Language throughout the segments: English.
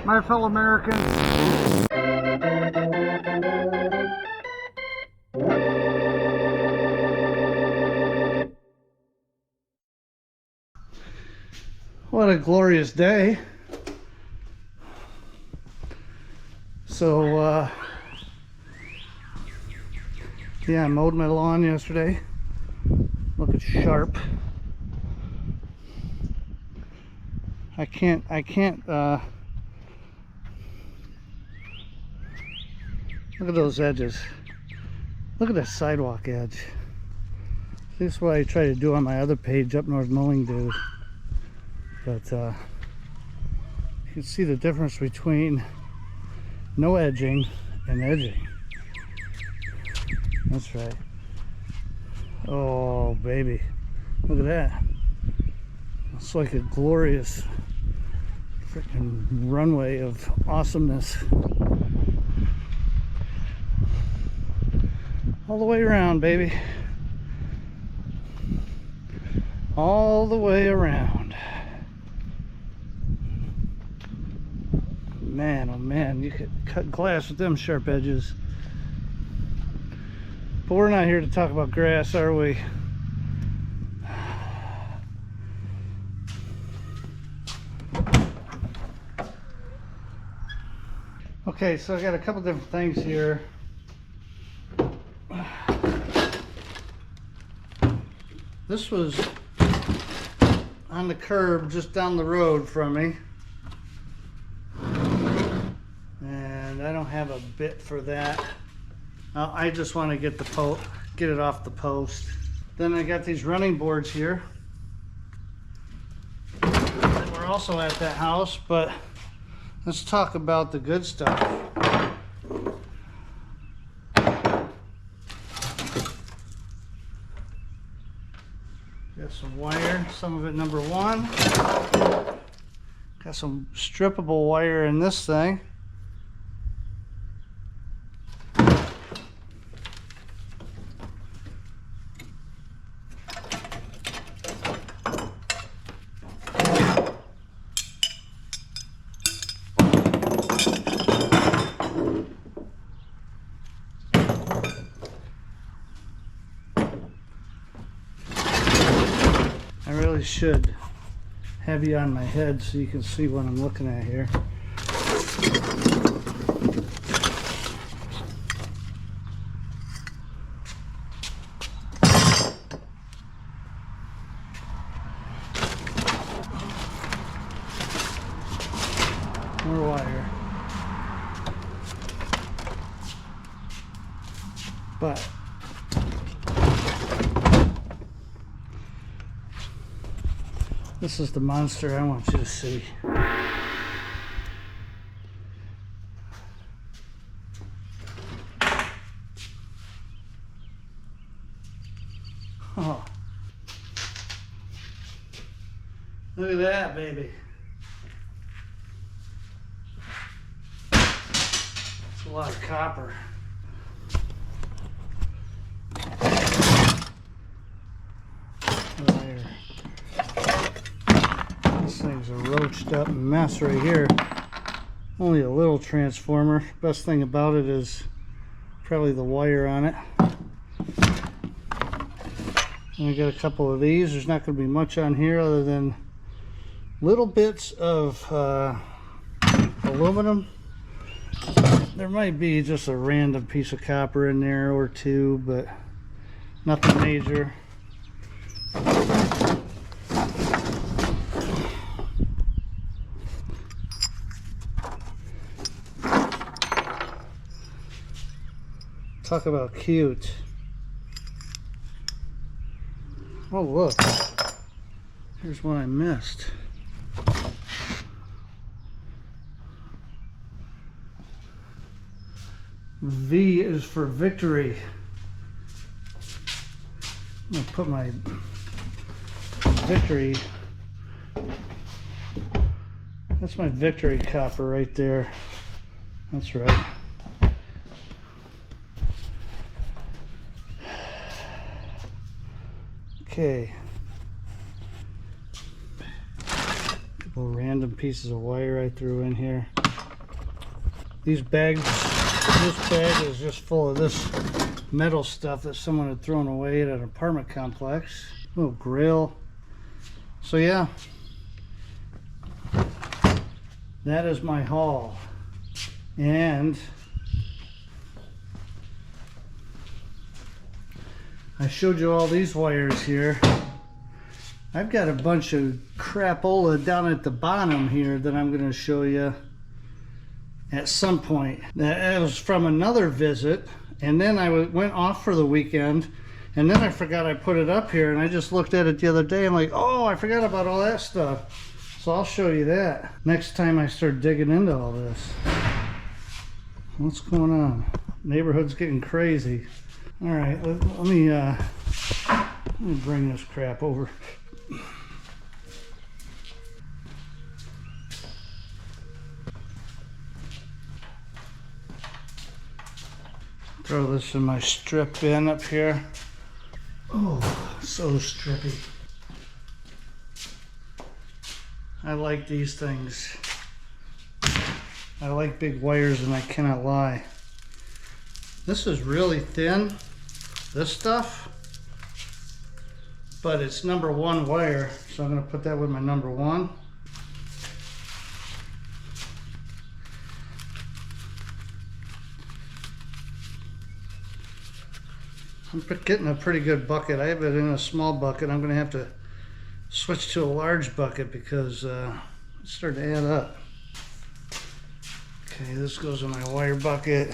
my fellow Americans. What a glorious day. So, yeah, I mowed my lawn yesterday. Looking sharp. I can't, look at those edges. Look at that sidewalk edge. This is what I try to do on my other page, Up North Mowing Dude. But you can see the difference between no edging and edging. That's right. Oh, baby. Look at that. It's like a glorious freaking runway of awesomeness. All the way around, baby. All the way around. Man, oh man, you could cut glass with them sharp edges. But we're not here to talk about grass, are we? Okay, so I got a couple different things here. This was on the curb just down the road from me. And I don't have a bit for that. I just want to get it off the post. Then I got these running boards here. And we're also at that house, but let's talk about the good stuff. Got some wire, some of it number 1. Got some strippable wire in this thing. Should have you on my head so you can see what I'm looking at here. More wire. But this is the monster I want you to see. Oh. Look at that, baby. It's a lot of copper. This thing's a roached up mess right here. Only a little transformer. Best thing about it is probably the wire on it. And I got a couple of these. There's not going to be much on here other than little bits of aluminum. There might be just a random piece of copper in there or two, but nothing major. Talk about cute. Oh, look. Here's one I missed. V is for victory. I'm going to put my victory. That's my victory copper right there. That's right. Okay. A couple random pieces of wire I threw in here. These bags, this bag is just full of this metal stuff that someone had thrown away at an apartment complex. Little grill. So yeah, that is my haul. And I showed you all these wires here. I've got a bunch of crapola down at the bottom here that I'm going to show you at some point. That was from another visit, and then I went off for the weekend, and then I forgot I put it up here, and I just looked at it the other day. I'm like, oh, I forgot about all that stuff. So I'll show you that next time I start digging into all this. What's going on? Neighborhood's getting crazy. All right, let me bring this crap over. Throw this in my strip bin up here. Oh, so strippy. I like these things. I like big wires, and I cannot lie. This is really thin, this stuff, but it's #1 wire, so I'm going to put that with my #1. I'm getting a pretty good bucket. I have it in a small bucket. I'm going to have to switch to a large bucket because it's starting to add up. Okay, this goes in my wire bucket.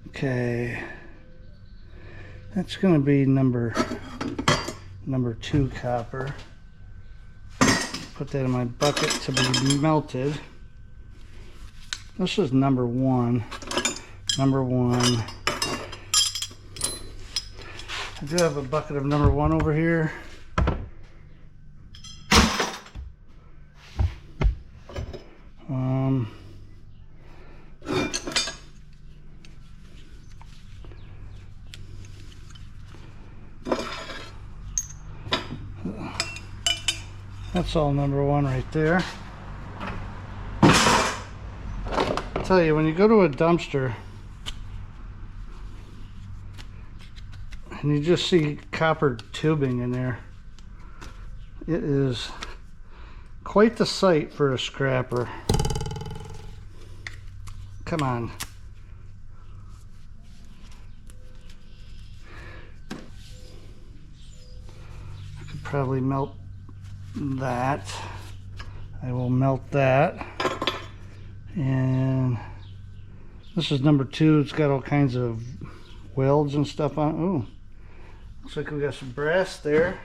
Okay, that's going to be number 2 copper. Put that in my bucket to be melted. This is #1. #1. I do have a bucket of #1 over here. That's all #1 right there. I tell you, when you go to a dumpster and you just see copper tubing in there, it is quite the sight for a scrapper. Come on. I could probably melt that. I will melt that. And this is #2. It's got all kinds of welds and stuff on it. Ooh, looks like we got some brass there.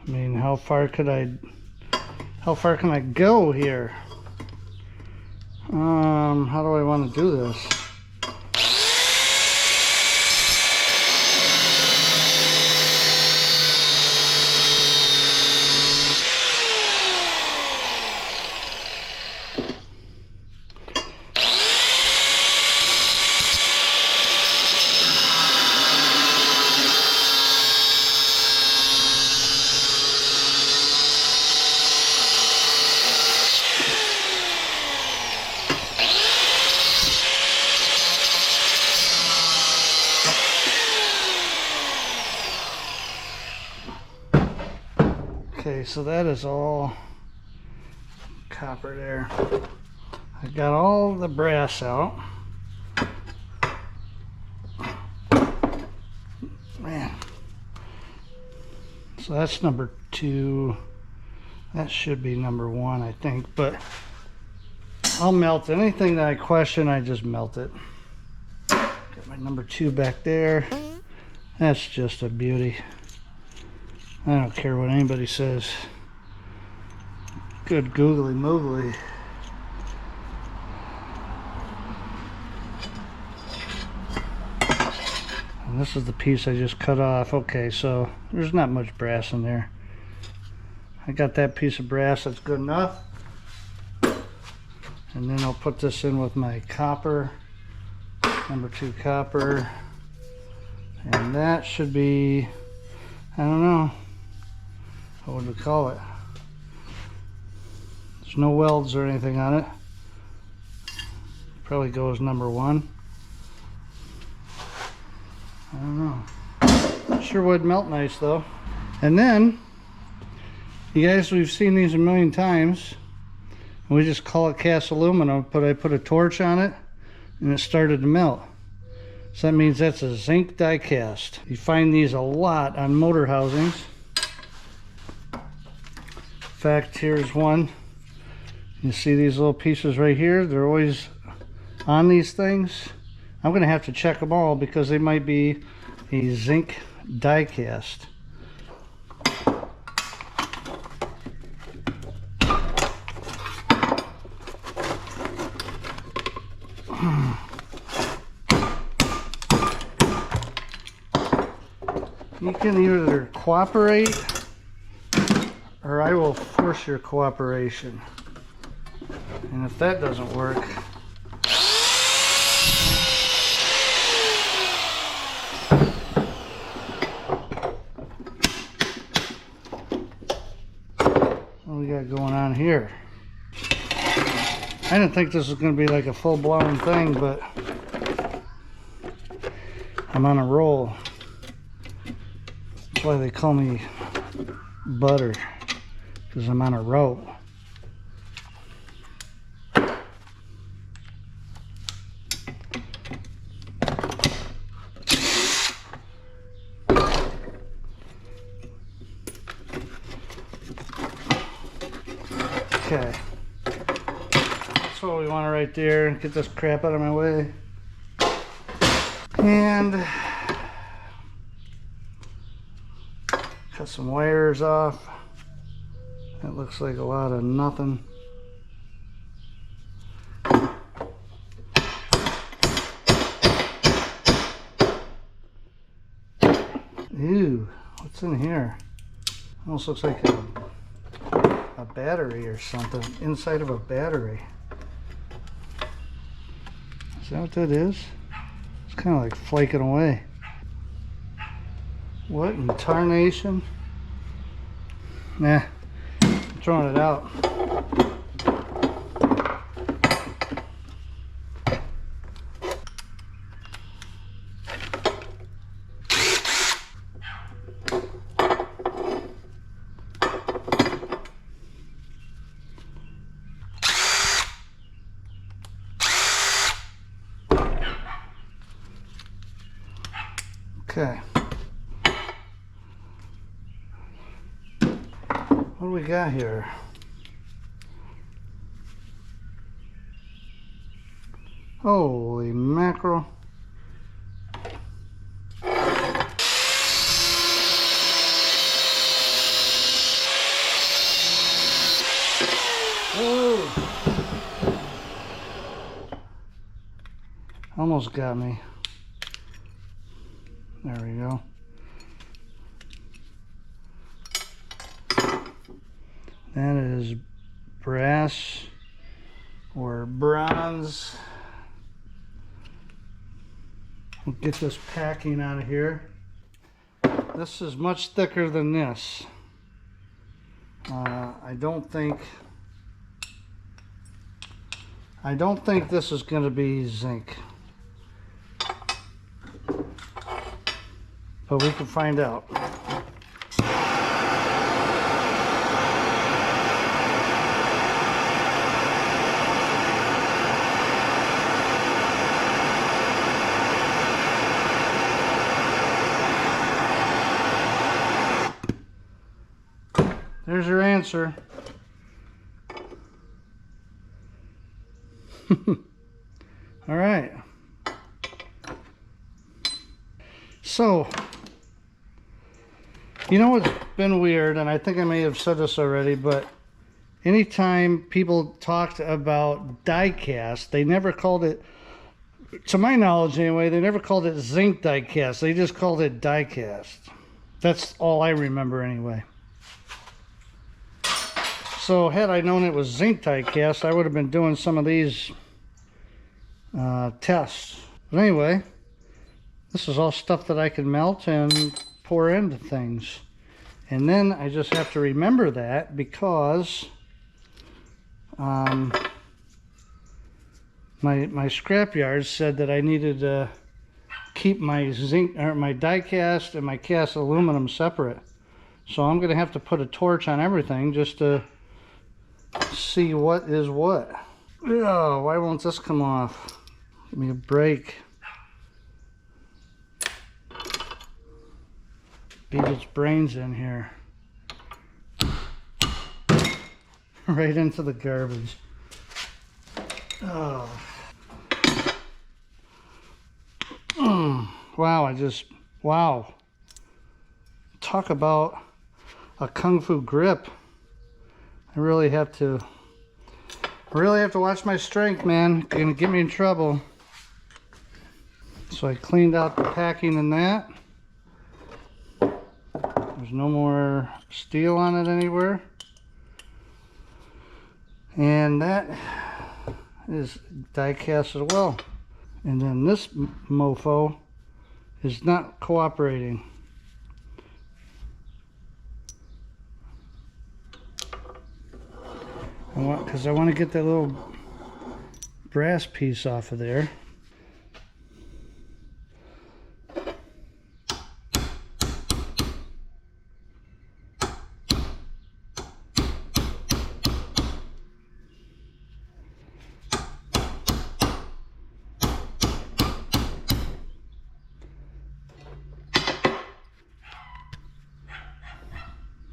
I mean, how far can I go here? How do I want to do this? Okay, so that is all copper there. I got all the brass out. Man. So that's #2. That should be #1, I think, but I'll melt anything that I question. I just melt it. Got my #2 back there. That's just a beauty. I don't care what anybody says. Good googly moogly. And this is the piece I just cut off. Okay, so there's not much brass in there. I got that piece of brass, that's good enough. And then I'll put this in with my copper, number 2 copper. And that should be, I don't know, what would we call it? There's no welds or anything on it. Probably goes number 1. I don't know. Sure would melt nice though. And then, you guys, we've seen these a million times. We just call it cast aluminum, but I put a torch on it and it started to melt. So that means that's a zinc die cast. You find these a lot on motor housings. In fact, here's one. You see these little pieces right here? They're always on these things. I'm going to have to check them all because they might be a zinc die cast. You can either cooperate or I will force your cooperation. And if that doesn't work, what we got going on here? I didn't think this was going to be like a full-blown thing, but I'm on a roll. That's why they call me Butter, because I'm on a roll. Okay, that's what we want right there. Get this crap out of my way. And cut some wires off. That looks like a lot of nothing. Ew, what's in here? Almost looks like a battery or something. Inside of a battery. Is that what that is? It's kind of like flaking away. What in tarnation? Nah, I'm throwing it out. Okay. What do we got here? Holy mackerel. Whoa. Almost got me. There we go. That is brass or bronze. We'll get this packing out of here. This is much thicker than this. I don't think this is going to be zinc. But we can find out. There's your answer. All right. So, you know what's been weird, and I think I may have said this already, but anytime people talked about die cast, they never called it To my knowledge anyway, they never called it zinc die cast. They just called it die cast. That's all I remember anyway. So had I known it was zinc die cast, I would have been doing some of these tests. But anyway, this is all stuff that I can melt and pour into things. And then I just have to remember that because my scrapyard said that I needed to keep my zinc or my die cast and my cast aluminum separate. So I'm going to have to put a torch on everything just to see what is what. Oh, why won't this come off? Give me a break. Beat its brains in here. Right into the garbage. Oh. Wow, wow. Talk about a kung fu grip. I really have to watch my strength, man. It's gonna get me in trouble. So I cleaned out the packing in that. There's no more steel on it anywhere. And that is die cast as well. And then this mofo is not cooperating. Because I want to get that little brass piece off of there.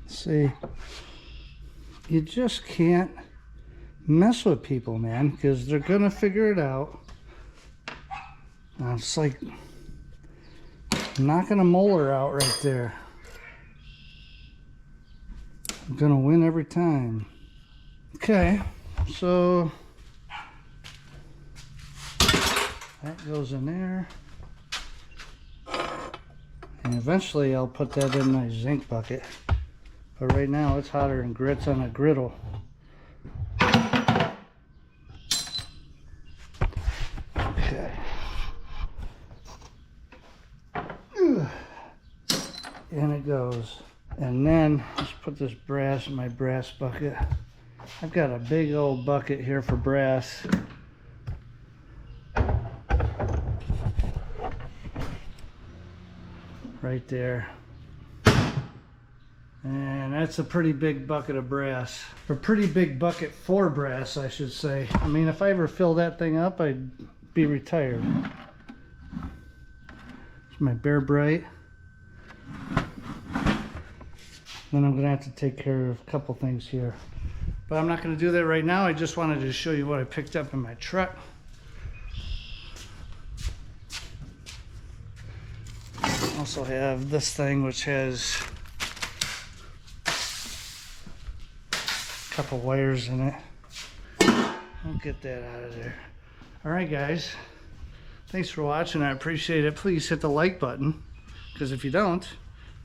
See, you just can't mess with people, man, because they're gonna figure it out. It's like knocking a molar out right there. I'm gonna win every time. Okay, so that goes in there, and eventually I'll put that in my zinc bucket. But right now it's hotter than grits on a griddle. Okay. In it goes. And then let's put this brass in my brass bucket. I've got a big old bucket here for brass. Right there. And that's a pretty big bucket of brass. A pretty big bucket for brass, I should say. I mean, if I ever fill that thing up, I'd be retired. It's my Bear Bright. Then I'm gonna have to take care of a couple things here. But I'm not gonna do that right now. I just wanted to show you what I picked up in my truck. I also have this thing which has couple wires in it. I'll get that out of there. All right, guys, thanks for watching. I appreciate it. Please hit the like button, because if you don't,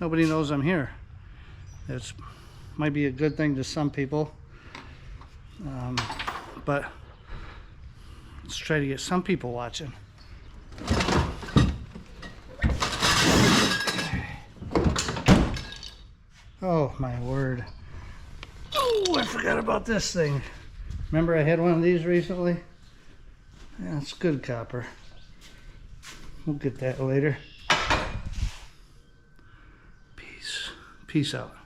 nobody knows I'm here. It might be a good thing to some people, but let's try to get some people watching. Oh my word. Oh, I forgot about this thing. Remember I had one of these recently? Yeah, it's good copper. We'll get that later. Peace. Peace out.